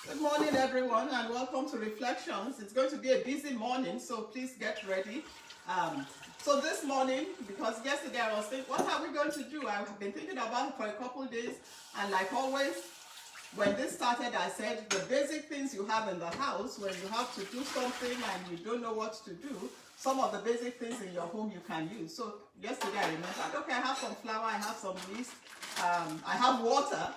Good morning, everyone, and welcome to Reflections. It's going to be a busy morning, so please get ready. So this morning, because yesterday I was thinking, what are we going to do? I've been thinking about it for a couple of days, and like always, when this started, I said the basic things you have in the house when you have to do something and you don't know what to do, some of the basic things in your home you can use. So yesterday I remembered, okay, I have some flour, I have some yeast, I have water.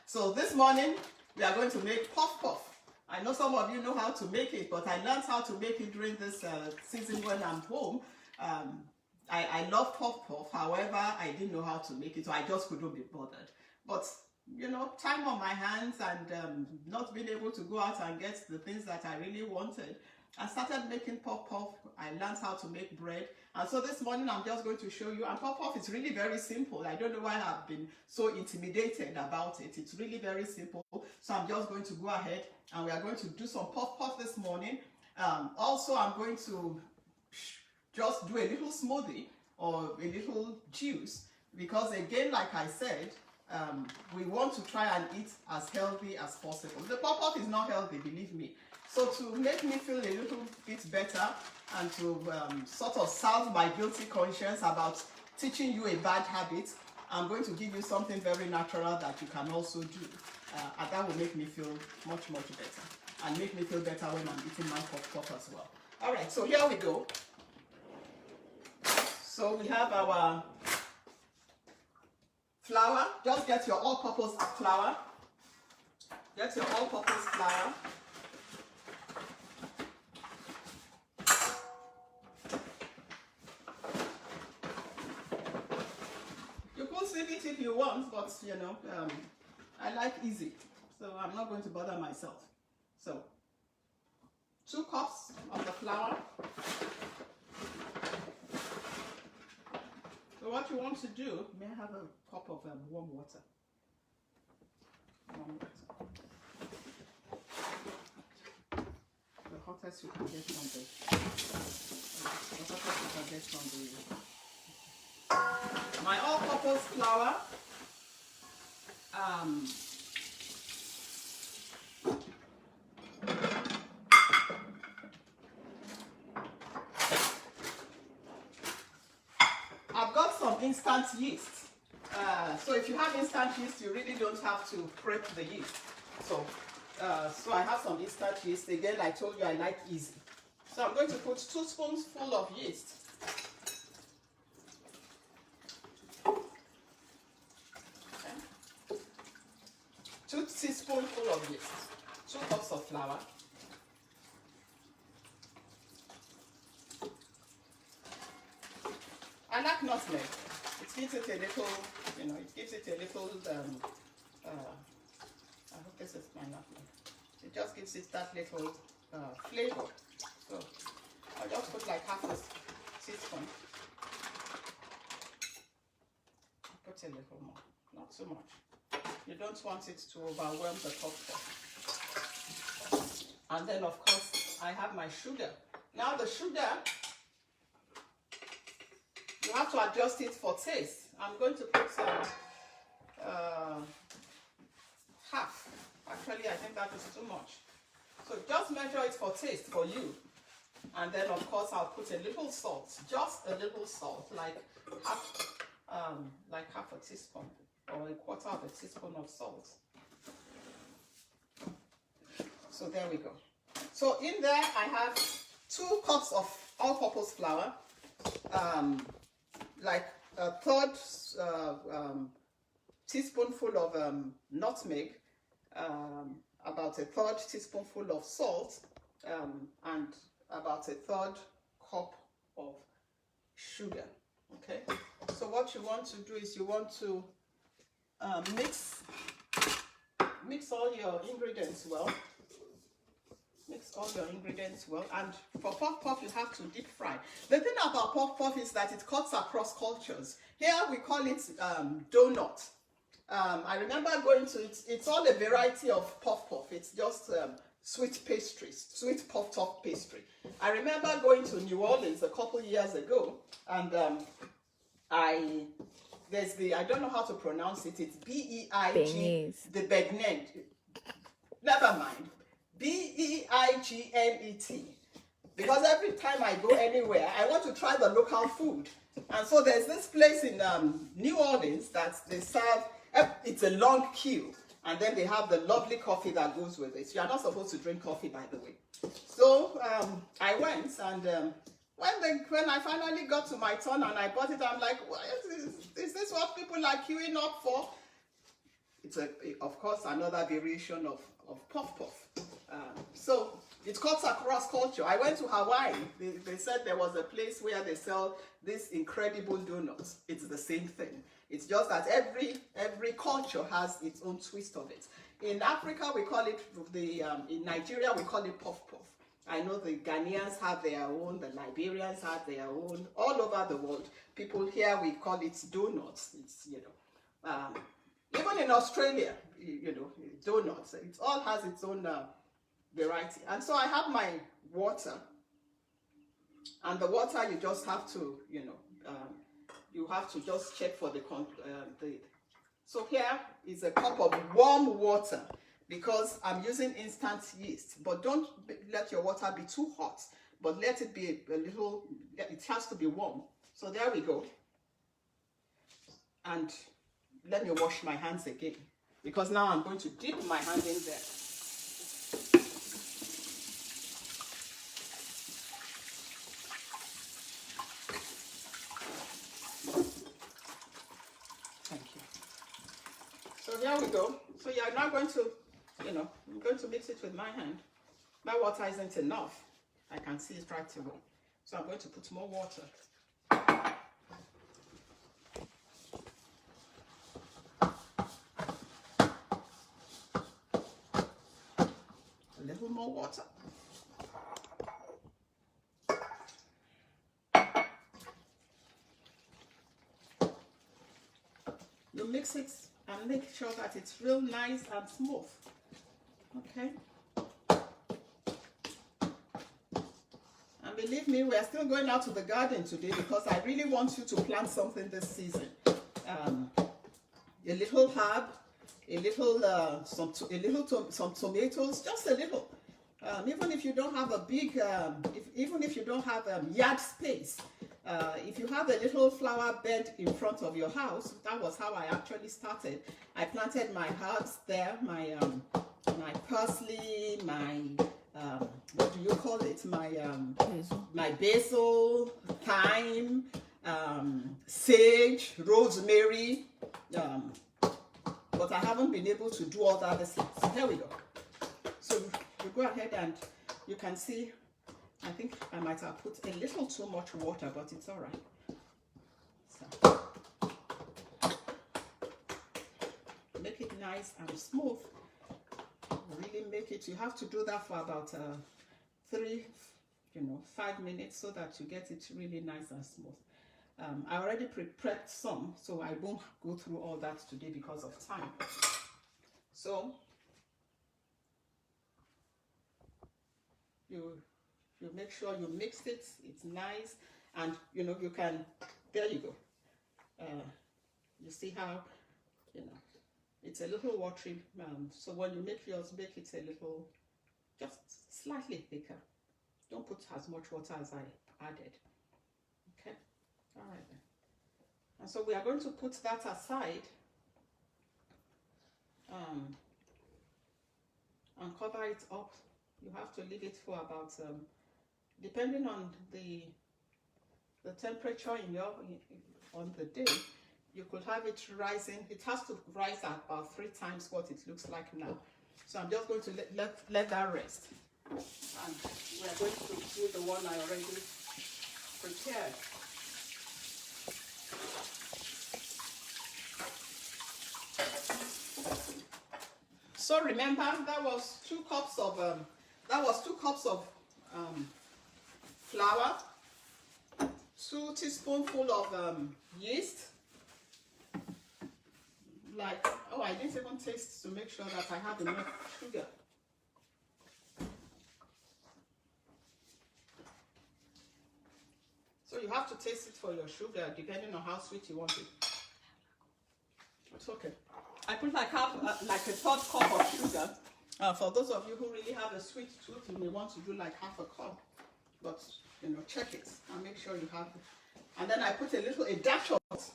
So this morning we are going to make puff puff. I know some of you know how to make it, but I learned how to make it during this season when I'm home. I love puff puff, however, I didn't know how to make it, so I just couldn't be bothered. But you know, time on my hands and not being able to go out and get the things that I really wanted, I started making puff puff. I learned how to make bread, and so this morning I'm just going to show you. And puff puff is really very simple. I don't know why I've been so intimidated about it. It's really very simple. So I'm just going to go ahead and we are going to do some puff puff this morning. Also, I'm going to just do a little smoothie or a little juice, because again, like I said, we want to try and eat as healthy as possible. The puff-puff is not healthy, believe me. So to make me feel a little bit better and to sort of salve my guilty conscience about teaching you a bad habit, I'm going to give you something very natural that you can also do. And that will make me feel much, much better. And make me feel better when I'm eating my puff-puff as well. All right, so here we go. So we have our flour. Just get your all-purpose flour. Get your all-purpose flour. You could sieve it if you want, but you know, I like easy, so I'm not going to bother myself. So 2 cups of the flour. So what you want to do, may I have a cup of warm water? Warm water. The hottest you can get from my all-purpose flour. I've got some instant yeast. So if you have instant yeast, you really don't have to prep the yeast. So I have some instant yeast. Again, I told you I like easy. So I'm going to put 2 spoonfuls of yeast. Okay. 2 teaspoonfuls of yeast. 2 cups of flour. I like nutmeg. It gives it a little, you know, it gives it a little, I hope this is my nutmeg. It just gives it that little flavor. So I'll just put like half a teaspoon. Put a little more, not too much. You don't want it to overwhelm the puff. And then of course I have my sugar. Now the sugar, you have to adjust it for taste. I'm going to put half. Actually, I think that is too much. So just measure it for taste for you. And then of course I'll put a little salt, just a little salt, like half a teaspoon or a quarter of a teaspoon of salt. So there we go. So in there I have 2 cups of all-purpose flour, like a 1/3 teaspoonful of nutmeg, about a 1/3 teaspoonful of salt, and about a 1/3 cup of sugar. Okay, so what you want to do is you want to mix all your ingredients well. Mix all your ingredients well, and for puff puff you have to deep fry. The thing about puff puff is that it cuts across cultures. Here we call it donut. I remember going to it. It's all a variety of puff puff. It's just sweet pastries, sweet puff puff pastry. I remember going to New Orleans a couple years ago, and there's the, I don't know how to pronounce it. It's B-E-I-G, the beignet. Never mind. Beigenet. Because every time I go anywhere, I want to try the local food. And so there's this place in New Orleans that they serve, it's a long queue. And then they have the lovely coffee that goes with it. You are not supposed to drink coffee, by the way. So I went, and when I finally got to my turn and I bought it, I'm like, what is this what people are queuing up for? It's, of course, another variation of puff puff. So it cuts across culture. I went to Hawaii. They said there was a place where they sell these incredible donuts. It's the same thing. It's just that every culture has its own twist of it. In Africa, we call it in Nigeria, we call it puff puff. I know the Ghanaians have their own, the Liberians have their own. All over the world, people here, we call it donuts. It's, even in Australia, donuts. It all has its own variety. And so I have my water, and the water you just have to, you have to just check for the. So here is a cup of warm water, because I'm using instant yeast. But don't let your water be too hot, but let it be a little. It has to be warm. So there we go. And let me wash my hands again, because now I'm going to dip my hand in there. So here we go. So you're now going to, I'm going to mix it with my hand. My water isn't enough. I can see it right away. So I'm going to put more water. A little more water. You mix it and make sure that it's real nice and smooth. Okay. And believe me, we're still going out to the garden today, because I really want you to plant something this season. A little herb, some tomatoes, just a little. Even if you don't have a big, even if you don't have yard space, if you have a little flower bed in front of your house, that was how I actually started. I planted my herbs there, my parsley, my what do you call it? My basil, thyme, sage, rosemary. But I haven't been able to do all that this year. So here we go. So you go ahead and you can see. I think I might have put a little too much water, but it's all right. So make it nice and smooth. Really make it. You have to do that for about 5 minutes, so that you get it really nice and smooth. I already prepared some, so I won't go through all that today because of time. So you make sure you mix it. It's nice, and you can. There you go. You see how it's a little watery. So when you make yours, make it a little, just slightly thicker. Don't put as much water as I added. Okay. All right then. And so we are going to put that aside and cover it up. You have to leave it for about depending on the temperature on the day, you could have it rising. It has to rise at about 3 times what it looks like now. So I'm just going to let that rest. And we're going to do the one I already prepared. So remember, that was 2 cups of flour, 2 teaspoonfuls of yeast. I didn't even taste to make sure that I have enough sugar. So you have to taste it for your sugar, depending on how sweet you want it. It's okay. I put like a 1/3 cup of sugar, For those of you who really have a sweet tooth, you may want to do like half a cup, but you know, check it and make sure you have it. And then I put a dash of it,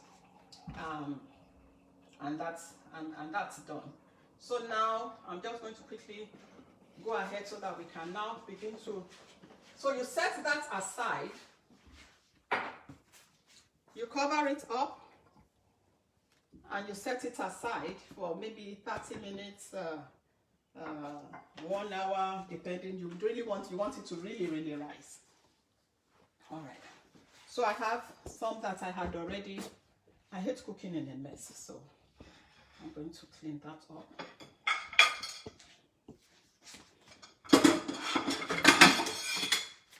and that's done. So now I'm just going to quickly go ahead so that we can now begin to. So you set that aside. You cover it up, and you set it aside for maybe 30 minutes. 1 hour, depending. You want it to really rise. All right. So I have some that I had already. I hate cooking in a mess, so I'm going to clean that up.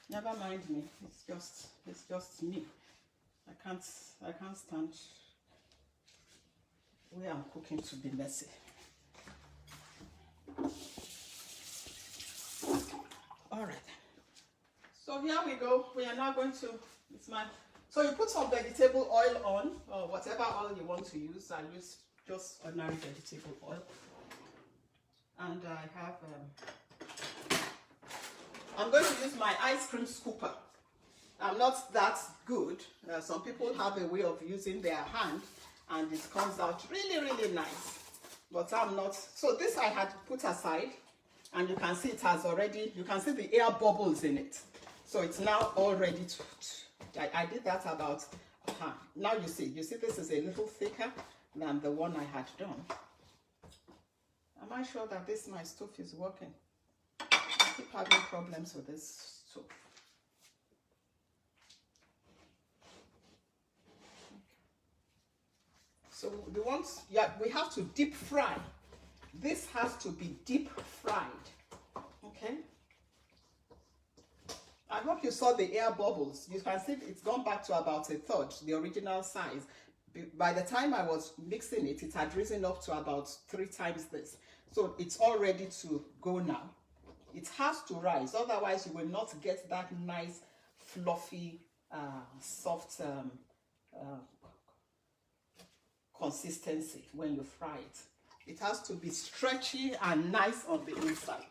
Never mind me. It's just me. I can't stand where I'm cooking to be messy. All right. So here we go. We are now going to. So you put some vegetable oil on, or whatever oil you want to use. I use just ordinary vegetable oil. And I have. I'm going to use my ice cream scooper. I'm not that good. Some people have a way of using their hand, and it comes out really nice. But I'm not. So this I had put aside, and you can see it has already. You can see the air bubbles in it. So it's now all ready to. I did that about. Now you see this is a little thicker than the one I had done. Am I sure that my stove is working? I keep having problems with this stove. So we have to deep fry. This has to be deep fried. Okay. I hope you saw the air bubbles. You can see it's gone back to about 1/3, the original size. By the time I was mixing it, it had risen up to about 3 times this. So it's all ready to go now. It has to rise, otherwise you will not get that nice, fluffy, soft consistency when you fry it. It has to be stretchy and nice on the inside.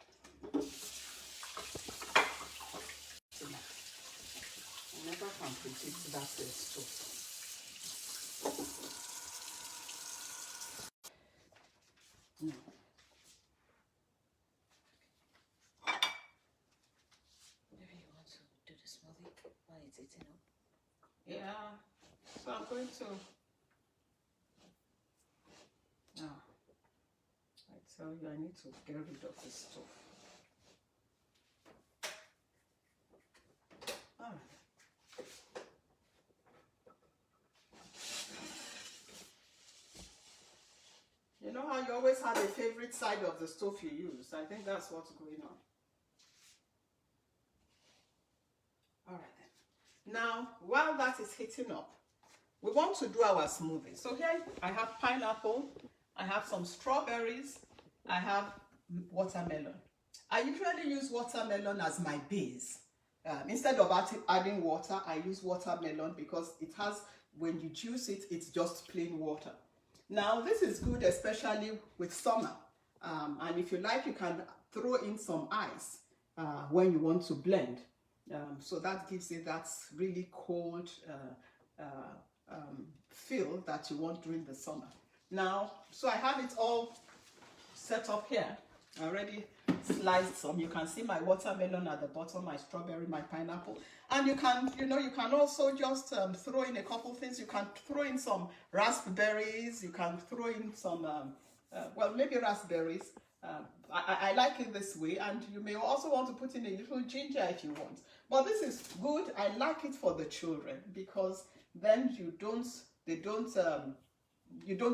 I never can predict that stove. No. Maybe you want to do the smoothie while it's eating up? Yeah. So I'm going to. I tell you, I need to get rid of this stuff. All right. You know how you always have a favorite side of the stove you use? I think that's what's going on. All right then. Now, while that is heating up, we want to do our smoothie. So here I have pineapple, I have some strawberries, I have watermelon. I usually use watermelon as my base. Instead of adding water, I use watermelon because it has, when you juice it, it's just plain water. Now this is good especially with summer. And if you like, you can throw in some ice when you want to blend. So that gives it that really cold feel that you want during the summer. Now, so I have it all set up here. I already sliced some. You can see my watermelon at the bottom, my strawberry, my pineapple. And you can also just throw in a couple things. You can throw in some raspberries. You can throw in some, well, maybe raspberries. I like it this way. And you may also want to put in a little ginger if you want. But this is good. I like it for the children because then you don't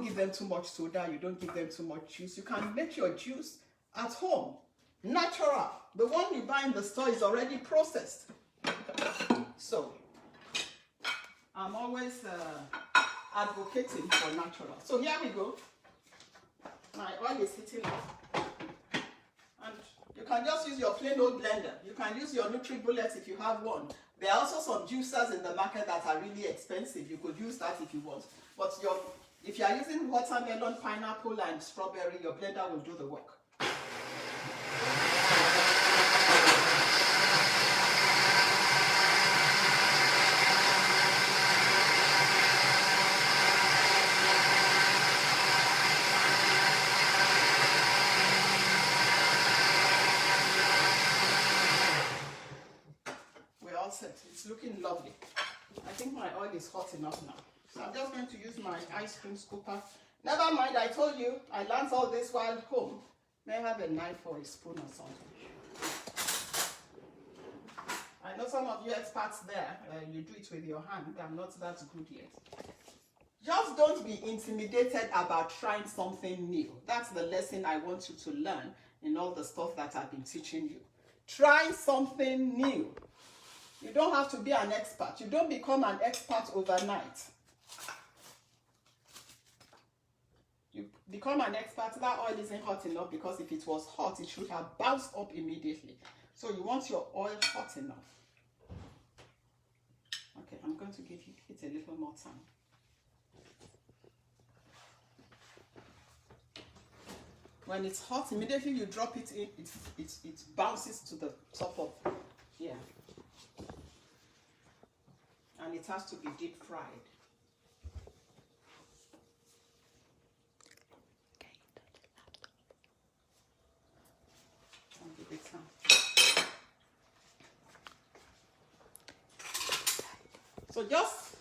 give them too much soda. You don't give them too much juice. You can make your juice at home, natural. The one you buy in the store is already processed. So I'm always advocating for natural. So here we go. My oil is heating up. And you can just use your plain old blender. You can use your NutriBullet if you have one. There are also some juicers in the market that are really expensive. You could use that if you want. But if you are using watermelon, pineapple, and strawberry, your blender will do the work. think my oil is hot enough now. So I'm just going to use my ice cream scooper. Never mind, I told you, I learned all this while home. May I have a knife or a spoon or something? I know some of you experts there, you do it with your hand. I'm not that good yet. Just don't be intimidated about trying something new. That's the lesson I want you to learn in all the stuff that I've been teaching you. Try something new. You don't have to be an expert. You don't become an expert overnight. You become an expert, that oil isn't hot enough, because if it was hot, it should have bounced up immediately. So you want your oil hot enough. Okay, I'm going to give it a little more time. When it's hot, immediately you drop it in, it bounces to the top of here. And it has to be deep fried. I'll give it time. So just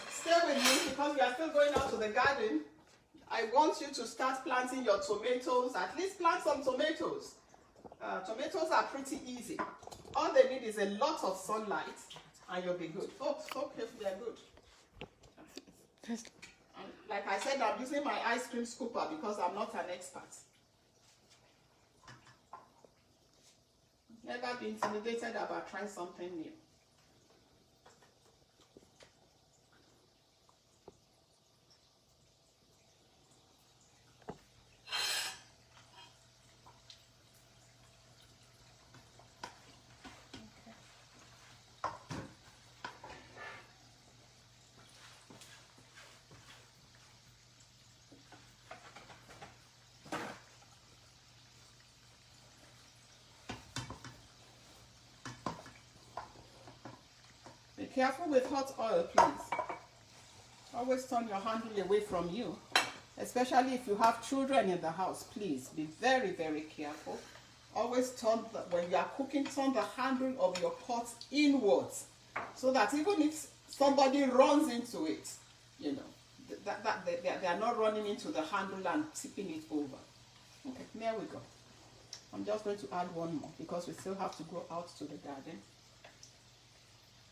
stay with me, because we are still going out to the garden. I want you to start planting your tomatoes. At least plant some tomatoes. Tomatoes are pretty easy. All they need is a lot of sunlight, and you'll be good. Oh, so careful, they're good. And like I said, I'm using my ice cream scooper because I'm not an expert. Never be intimidated about trying something new. Be careful with hot oil, please. Always turn your handle away from you, especially if you have children in the house. Please be very, very careful. Always turn, when you are cooking, turn the handle of your pot inwards, so that even if somebody runs into it, you know, they are not running into the handle and tipping it over. Okay, there we go. I'm just going to add one more, because we still have to go out to the garden.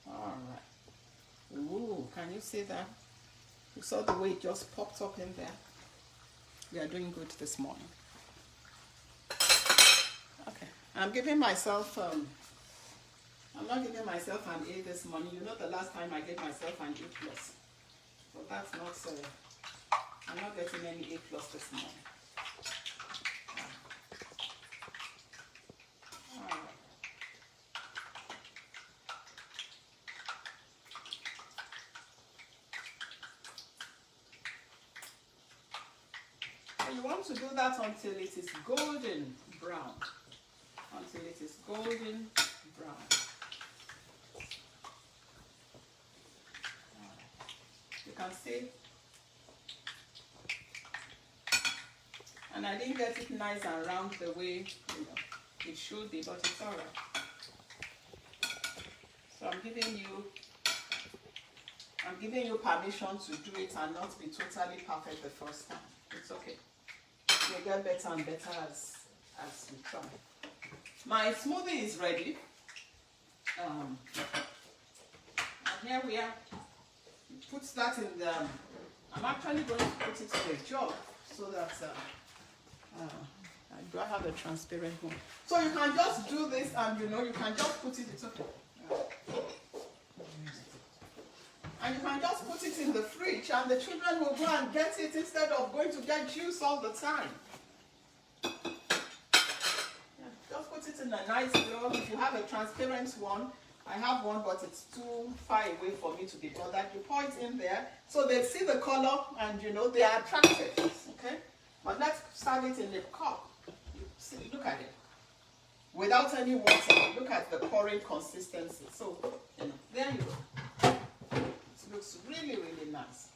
All right. Ooh, can you see that? You saw the way it just popped up in there. We are doing good this morning. Okay, I'm giving myself, I'm not giving myself an A this morning. You know, the last time I gave myself an A plus. So that's not, I'm not getting any A plus this morning. All right. You want to do that until it is golden brown. Until it is golden brown. You can see. And I didn't get it nice and round the way it should be, but it's alright. So I'm giving you permission to do it and not be totally perfect the first time. It's okay. You'll get better and better as you try. My smoothie is ready. And here we are. Put that in the, I'm actually going to put it in a jug so that, do I have a transparent one? So you can just do this and you can just put it, it's okay. And you can just put it in the fridge and the children will go and get it instead of going to get juice all the time. Yeah, just put it in a nice bowl. If you have a transparent one, I have one, but it's too far away for me to be bothered. You pour it in there so they see the color and they are attracted. Okay? But let's serve it in a cup. See, look at it. Without any water, look at the pouring consistency. So, there you go. It looks really, really nice.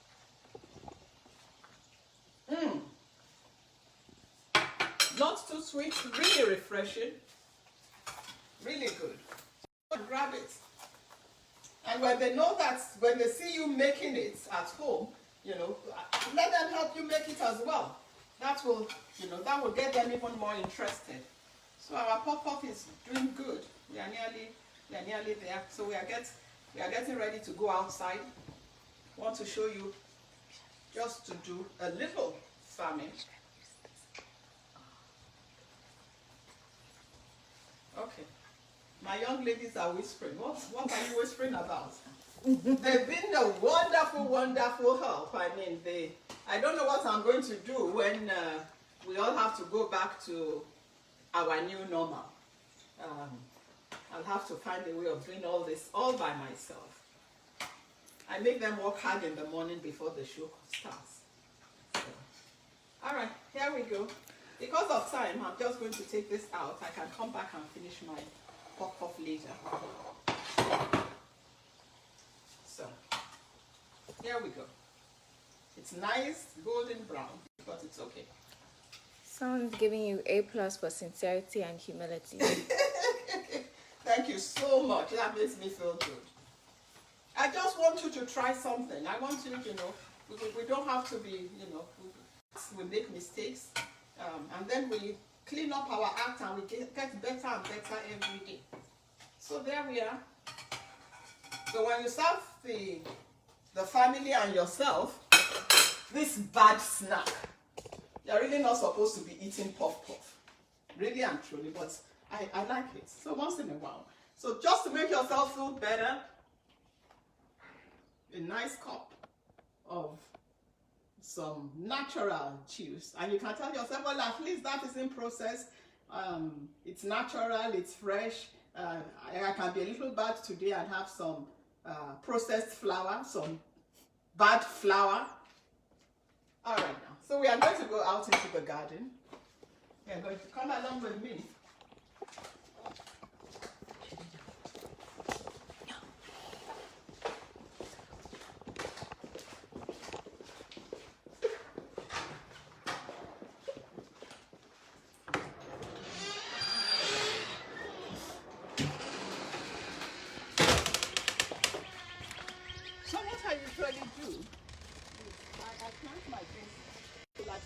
Not too sweet, really refreshing. Really good. Grab it. And when they know that, when they see you making it at home, you know, let them help you make it as well. That will, you know, that will get them even more interested. So our pop-up is doing good. We are nearly there. So we are getting ready to go outside. I want to show you just to do a little farming. Okay. My young ladies are whispering. What are you whispering about? They've been a wonderful, wonderful help. I mean, I don't know what I'm going to do when we all have to go back to our new normal. I'll have to find a way of doing all this all by myself. I make them work hard in the morning before the show starts. So, all right, here we go. Because of time, I'm just going to take this out. I can come back and finish my pop-off later. So, here we go. It's nice, golden brown, but it's okay. Someone's giving you A+ for sincerity and humility. Thank you so much. That makes me feel good. I just want you to try something. I want you, you know, we don't have to be, you know, we make mistakes. And then we clean up our act and we get better and better every day. So there we are. So when you serve the family and yourself this bad snack, you're really not supposed to be eating puff. Really and truly, but I like it. So once in a while. So just to make yourself feel better, a nice cup of some natural juice, and you can tell yourself, well, at least that isn't processed. It's natural, it's fresh. I can be a little bad today and have some processed flour, some bad flour. All right, now, so we are going to go out into the garden. We are going to come along with me.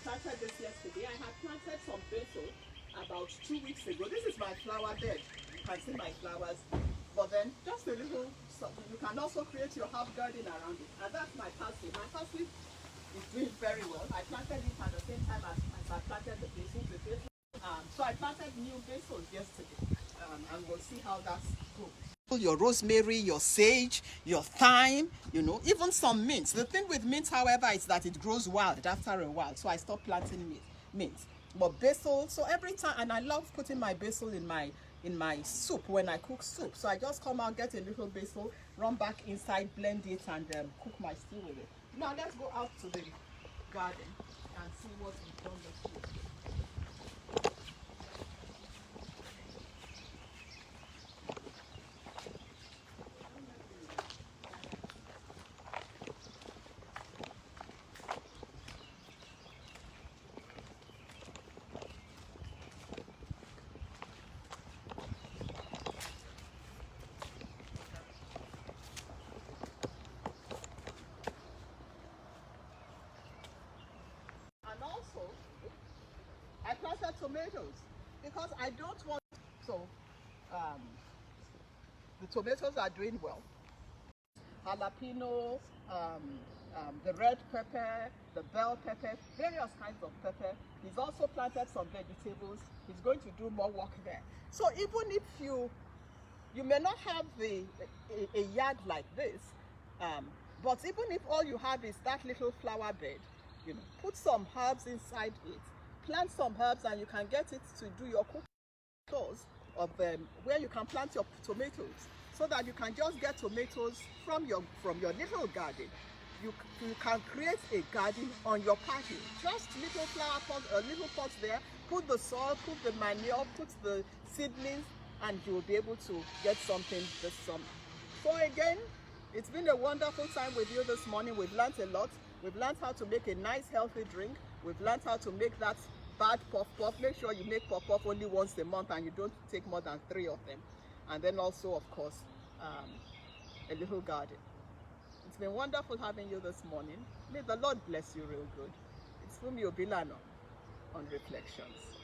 Planted this yesterday. I had planted some basil about 2 weeks ago. This is my flower bed. You can see my flowers. But then just a little, you can also create your herb garden around it. And that's my parsley. My parsley is doing very well. I planted it at the same time as I planted the basil. So I planted new basil yesterday. And we'll see how that's good. Your rosemary, your sage, your thyme, you know, even some mint. The thing with mint, however, is that it grows wild after a while. So I stopped planting mint. But basil, so every time, and I love putting my basil in my soup when I cook soup. So I just come out, get a little basil, run back inside, blend it, and cook my stew with it. Now let's go out to the garden and see what we've done this year. I planted tomatoes because I don't want, so the tomatoes are doing well. Jalapeno, the red pepper, the bell pepper, various kinds of pepper. He's also planted some vegetables. He's going to do more work there. So even if you may not have a yard like this, but even if all you have is that little flower bed, you know, put some herbs inside it. Plant some herbs and you can get it to do your cooking of where you can plant your tomatoes, so that you can just get tomatoes from your little garden. You can create a garden on your patio. Just little flower pot, little pots there. Put the soil, put the manure, put the seedlings, and you will be able to get something this summer. So again, it's been a wonderful time with you this morning. We've learned a lot. We've learned how to make a nice healthy drink. We've learned how to make that bad puff. Make sure you make puff only once a month and you don't take more than 3 of them. And then also, of course, a little garden. It's been wonderful having you this morning. May the Lord bless you real good. It's Funmi Obilana on Reflections.